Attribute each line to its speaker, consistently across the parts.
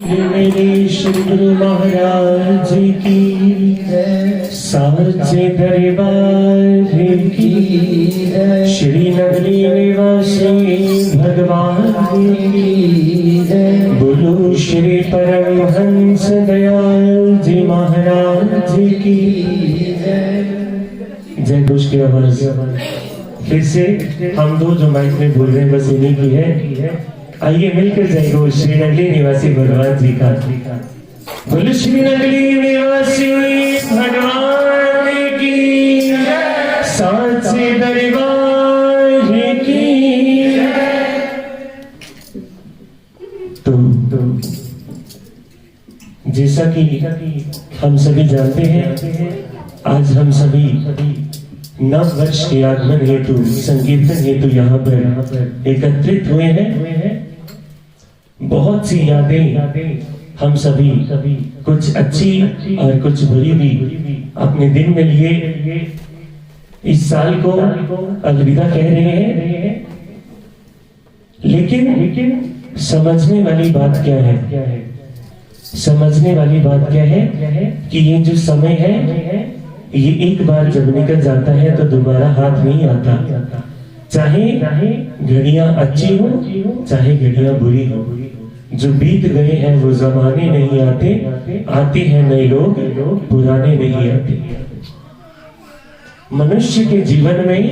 Speaker 1: मेरे श्री गुरु महाराज की साचे दरबार की श्री नगरी निवासी भगवान की बोलो श्री परमहंस दयाल जी महाराज की जय घोष की आवाज। फिर से हम दो जो माइक में बोल रहे हैं बस इन्हीं की है। आइए मिलकर जय घोष श्री नगरी निवासी भगवान जी का। बोलो श्री नगरी निवासी भगवान की साचे दरबार की। तो जैसा कि हम सभी जानते हैं, आज हम सभी नव वर्ष के आगमन हेतु संकीर्तन हेतु यहाँ पर एकत्रित हुए हैं। बहुत सी यादें हम सभी कुछ अच्छी और कुछ बुरी भी अपने दिन में लिए इस साल को अलविदा कह रहे हैं। लेकिन समझने वाली बात क्या है? समझने वाली बात क्या है कि ये जो समय है ये एक बार जब निकल जाता है तो दोबारा हाथ नहीं आता। चाहे घड़ियां अच्छी हो चाहे घड़ियां बुरी हो, जो बीत गए हैं वो जमाने नहीं आते हैं नए लोग, पुराने नहीं आते। मनुष्य के जीवन में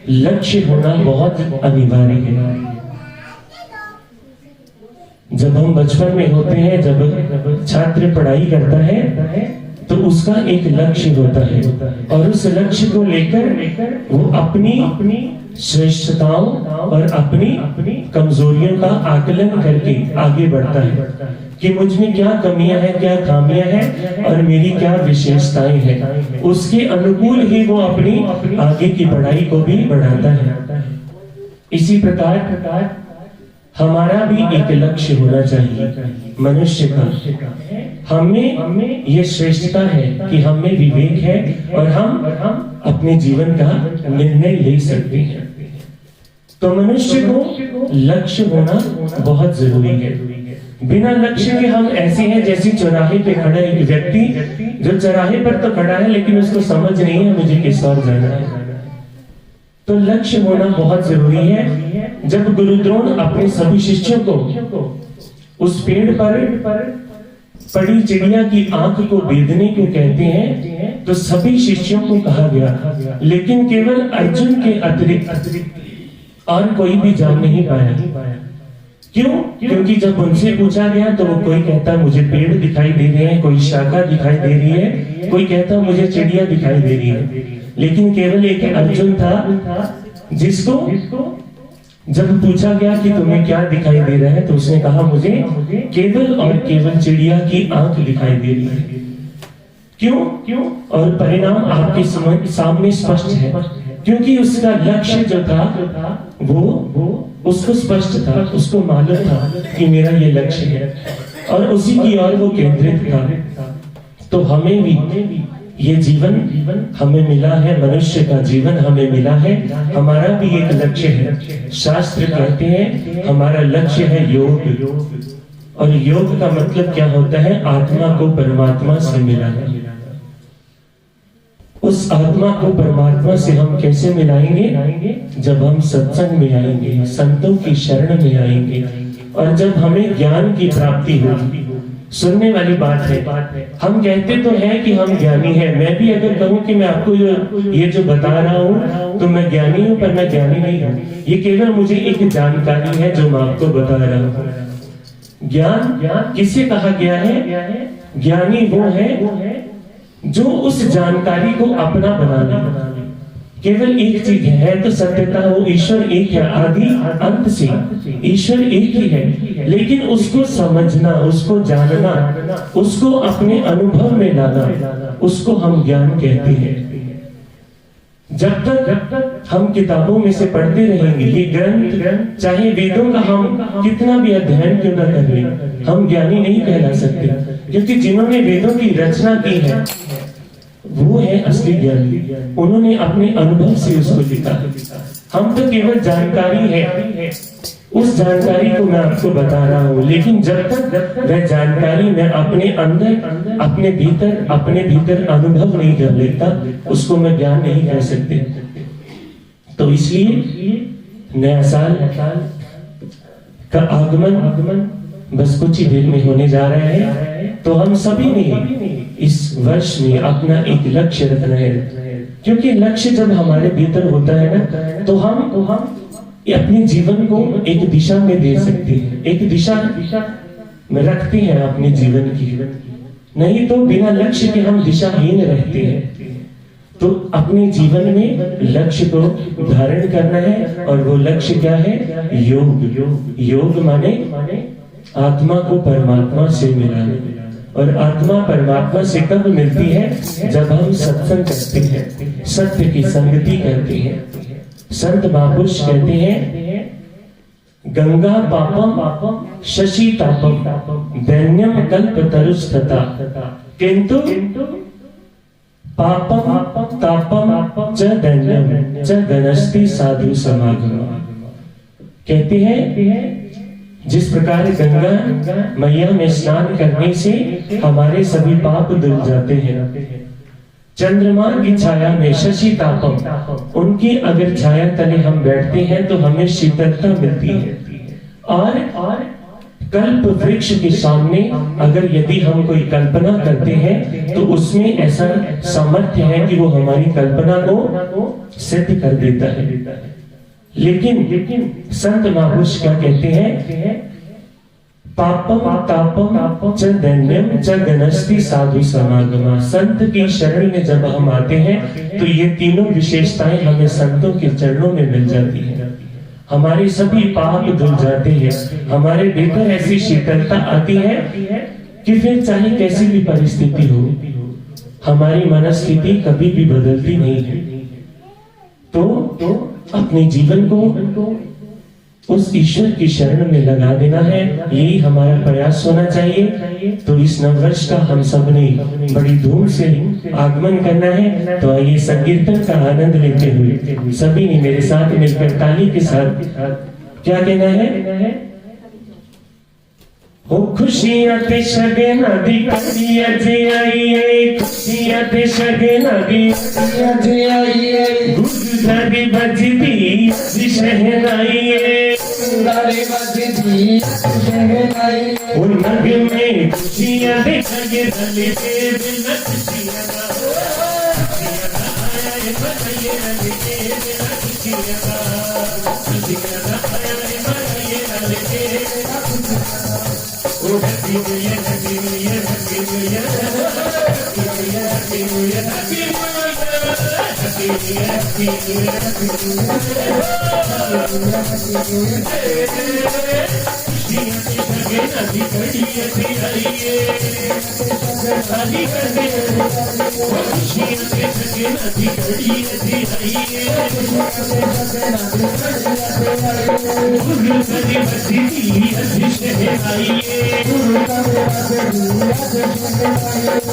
Speaker 1: लक्ष्य होना बहुत अनिवार्य है। जब हम बचपन में होते हैं, जब छात्र पढ़ाई करता है तो उसका एक लक्ष्य होता है और उस लक्ष्य को लेकर वो अपनी श्रेष्ठताओं और अपनी कमजोरियों का आकलन करके आगे बढ़ता है कि मुझ में क्या कमियां हैं, क्या खामियां हैं और मेरी क्या विशेषताएं हैं। उसके अनुकूल ही वो अपनी आगे की पढ़ाई को भी बढ़ाता है। इसी प्रकार हमारा भी एक लक्ष्य होना चाहिए मनुष्य का। हमें ये श्रेष्ठता है कि हमें विवेक है और हम अपने जीवन का निर्णय ले सकते हैं। तो मनुष्य को लक्ष्य होना बहुत जरूरी है। बिना लक्ष्य के हम ऐसे हैं जैसे चौराहे पे खड़ा एक व्यक्ति जो चौराहे पर तो खड़ा है लेकिन उसको समझ नहीं है मुझे किस ओर जाना है। तो लक्ष्य होना बहुत जरूरी है। जब गुरुद्रोण अपने सभी शिष्यों को उस पेड़ पर पड़ी चिड़िया की आंख को बेधने को कहते हैं तो सभी शिष्यों को कहा गया, लेकिन केवल अर्जुन के अतिरिक्त और कोई भी जान नहीं पाया। क्यों? क्योंकि जब उनसे पूछा गया तो वो कोई कहता मुझे पेड़ दिखाई दे रहे हैं, कोई शाखा दिखाई दे रही है, कोई कहता मुझे चिड़िया दिखाई दे रही है, लेकिन केवल एक अर्जुन था जिसको जब पूछा गया कि तुम्हें क्या दिखाई दे रहा है तो उसने कहा मुझे केवल और केवल चिड़िया की आंख दिखाई दे रही है। क्यों? और परिणाम आपके सामने स्पष्ट है, क्योंकि उसका लक्ष्य जो था वो उसको स्पष्ट था, उसको मालूम था कि मेरा ये लक्ष्य है और उसी की ओर वो केंद्रित था। तो हमें भी ये जीवन हमें मिला है, मनुष्य का जीवन हमें मिला है, हमारा भी एक लक्ष्य है। शास्त्र कहते हैं हमारा लक्ष्य है योग, और योग का मतलब क्या होता है? आत्मा को परमात्मा से मिलाना। उस आत्मा को परमात्मा से हम कैसे मिलाएंगे? जब हम सत्संग में आएंगे, संतों की शरण में आएंगे और जब हमें ज्ञान की प्राप्ति होगी। सुनने वाली बात है, हम कहते तो हैं कि हम ज्ञानी हैं। मैं भी अगर कहूं कि मैं आपको ये जो बता रहा हूं तो मैं ज्ञानी हूं, पर मैं ज्ञानी नहीं हूं। ये केवल मुझे एक जानकारी है जो मैं आपको बता रहा हूं। ज्ञान किसे कहा गया है? ज्ञानी वो है जो उस जानकारी को अपना बना ले। केवल एक चीज है तो सत्यता, वो ईश्वर एक है, आदि अंत से ईश्वर एक ही है, लेकिन उसको समझना, उसको जानना, उसको अपने अनुभव में लाना, उसको हम ज्ञान कहते हैं। जब तक हम किताबों में से पढ़ते रहेंगे ये ग्रंथ, चाहे वेदों का हम कितना भी अध्ययन क्यों न कर लें, हम ज्ञानी नहीं कहला सकते, क्योंकि जिन्होंने वेदों की रचना की है वो है असली ज्ञानी। उन्होंने अपने अनुभव से उसको लिखा। हम तो केवल जानकारी है उस जानकारी को मैं आपको बता रहा हूं, लेकिन जब तक वह जानकारी मैं अपने अंदर अपने भीतर अनुभव नहीं कर लेता, उसको मैं ज्ञान नहीं कर सकते। तो इसलिए नया साल का आगमन बस कुछ ही देर में होने जा रहा है। तो हम सभी ने इस वर्ष में अपना एक लक्ष्य रखना है, क्योंकि लक्ष्य जब हमारे भीतर होता है ना, तो हम अपने जीवन को एक दिशा में दे सकते हैं, एक दिशा में रखते हैं अपने जीवन की। नहीं तो बिना लक्ष्य के हम दिशाहीन रहते हैं। तो अपने जीवन में लक्ष्य को धारण करना है, और वो लक्ष्य क्या है? योग माने आत्मा को परमात्मा से मिलाना। और आत्मा परमात्मा से कब मिलती है? जब हम सत्संग करते हैं, सत्य की संगति करते हैं। संत महापुरुष कहते हैं, गंगा पापम शशि तापम दैन्यम कल्प तरुस्तता किंतु पापम तापम च दैन्यम च गनस्ति साधु समागम। कहते हैं जिस प्रकार गंगा मैया में स्नान करने से हमारे सभी पाप धुल जाते हैं, चंद्रमा की छाया में शशि तापम, उनकी अगर छाया तले हम बैठते हैं तो हमें शीतलता मिलती है। और कल्प वृक्ष के सामने अगर यदि हम कोई कल्पना करते हैं तो उसमें ऐसा सामर्थ्य है कि वो हमारी कल्पना को सिद्ध कर देता है। लेकिन संत महापुरुष क्या कहते हैं? पापम तापम च दैन्यम च गनस्ति साधु समागमा। संत की शरण में जब हम आते हैं तो ये तीनों विशेषताएं हमें संतों के चरणों में मिल जाती है। हमारे सभी पाप धुल जाते हैं, हमारे भीतर ऐसी शीतलता आती है कि फिर चाहे कैसी भी परिस्थिति हो, हमारी मनस्थिति कभी भी बदलती नहीं है। तो अपने जीवन को उस ईश्वर की शरण में लगा देना है, यही हमारा प्रयास होना चाहिए। तो इस नववर्ष का हम सब ने बड़ी धूम से आगमन करना है। तो आइए संकीर्तन का आनंद लेते हुए सभी ने मेरे साथ मिलकर ताली के साथ क्या कहना है? हो खुशियां ते शगन दी कटिया जे आईए, खुशियां ते शगन दी कटिया जे आईए, गुरुदारी बजदी शहनाईए, गुरुदारी बजदी शहनाईए, ओ नग में खुशियां दे जगे दले दे दिल खुशियां दा, खुशियां दा आया है बताइए दले दे दिल खुशियां दा, खुशियां दा आया है बताइए दले दे खुशियां दा। Oh, happy New Year, happy New Year, happy New Year, happy New Year, happy New Year, happy New Year, happy New Year, happy New Year, happy New Year, happy New Year। खुशियाँ के शगे नदी कड़िए थी आइए, शादी करके खुशियाँ के शगे नदी कड़िए थी आइए, गुरु कदी बसी थी अधीश है आइए,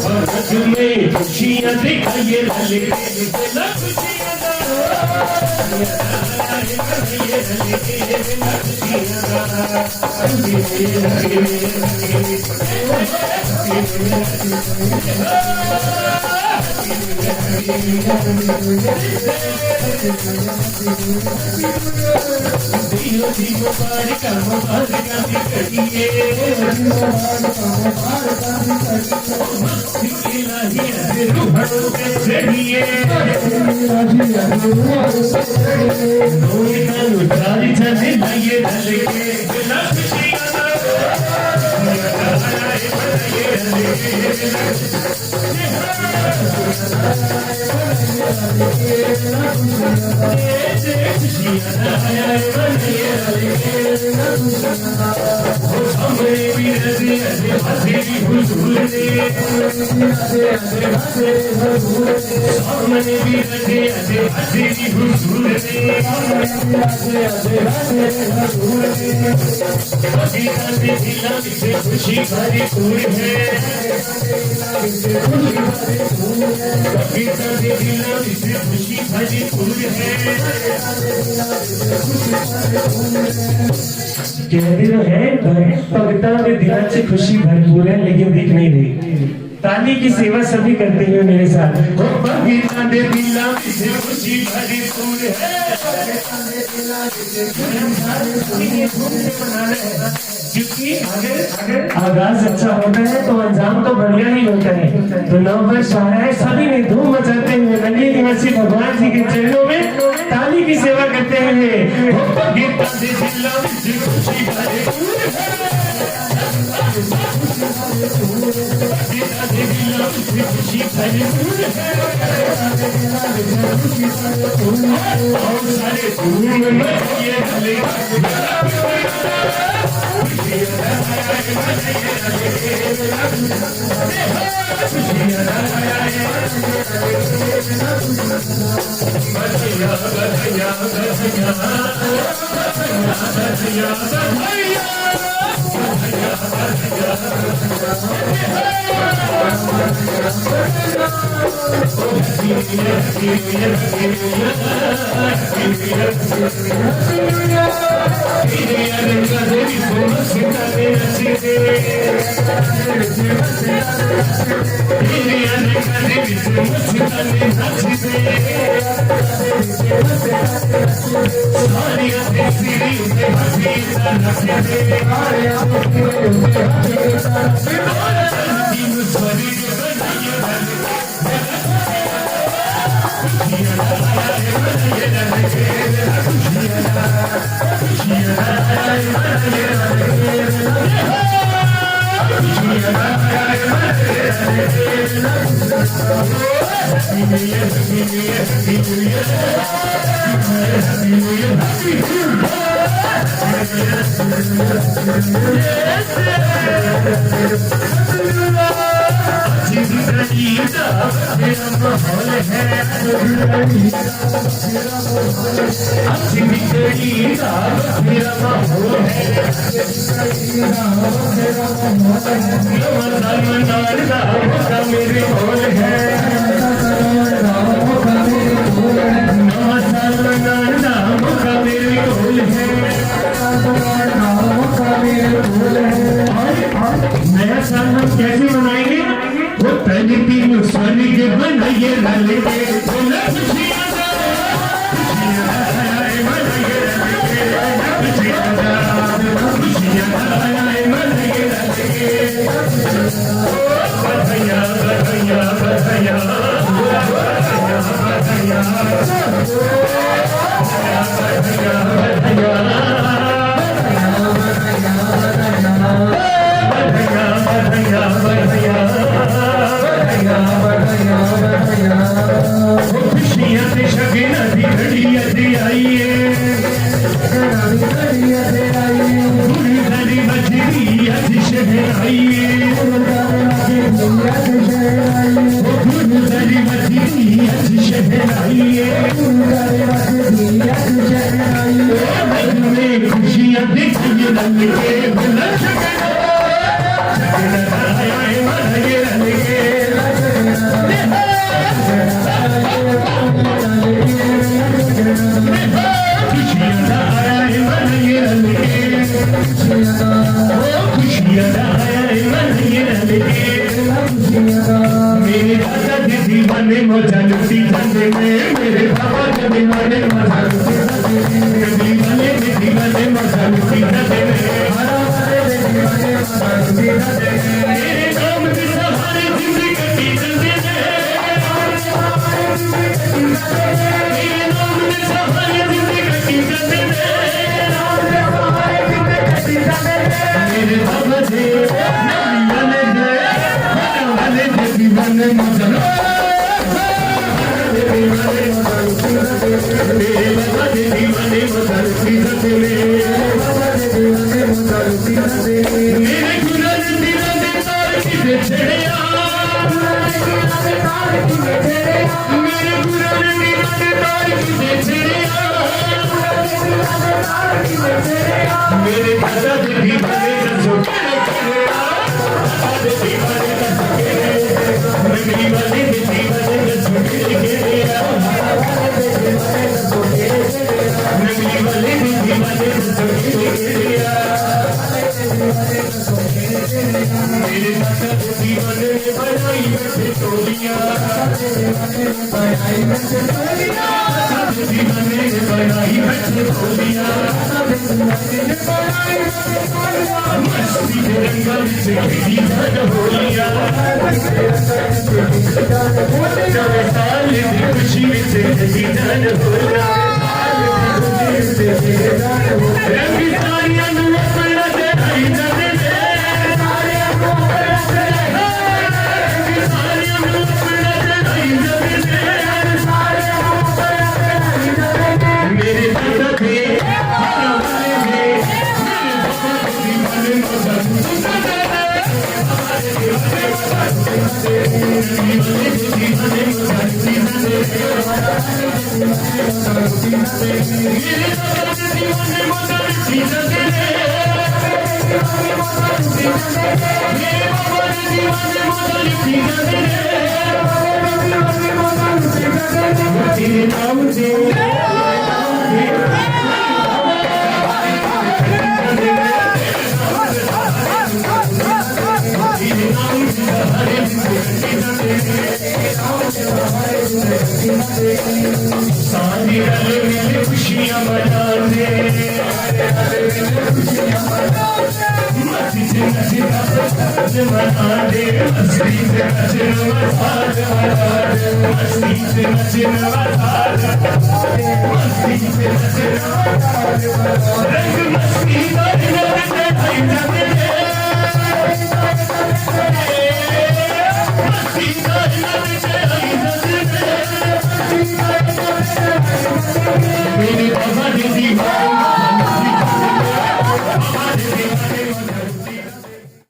Speaker 1: और रज में खुशियाँ दिखाइए रले दिला खुशियाँ दा, रले दिला खुशियाँ दा। हमरे वीर तेरी हुजूर ने सामने भी रखे तेरी हुजूर ने बगीचा से दिला से खुशी भरी फूल है बगीचा से दिला से खुशी भरी फूल है कहते तो है भगता के दिला से खुशी भरपूर है लेकिन दिख नहीं रही। ताली की सेवा सभी करते हैं मेरे साथ। बगीचा दे दिला से खुशी भरी फूल है क्योंकि अगर आगाज अच्छा होता है तो अंजाम तो बढ़िया ही होता है। तो नववर्ष आ रहा है, सभी ने धूम मचाते हुए नंगे निवासी भगवान जी के चरणों में ताली की सेवा करते हुए बगीचा दे दिला से खुशी भरी फूल है खुशी भरी फूल है और सारे धूम मचिए भले नया साल हम कैसे मनाएंगे? वो पहले तीन स्वर्ण के बनाइए मेरे मेरे दादा के दीवाने दसो दीवाने नगरी वाले दीवाने दसो नगरी वाले दीवाने दसो मेरे दादा के दीवाने ने बनाई बैठे टोलियां दीवाने ने बनाई बैठे टोलियां मस्ती के रंगा से खेली जान होलियां नवे साल की खुशी में खेली जान होलियां रंग सारियां नू अपना चढ़ाई जाने मेरे दादा थे सारी रल मिल खुशियां मनाते मस्ती से नचना मनाते मस्ती से नचना मस्ती से नचना मस्ती से नचना रंग मस्ती का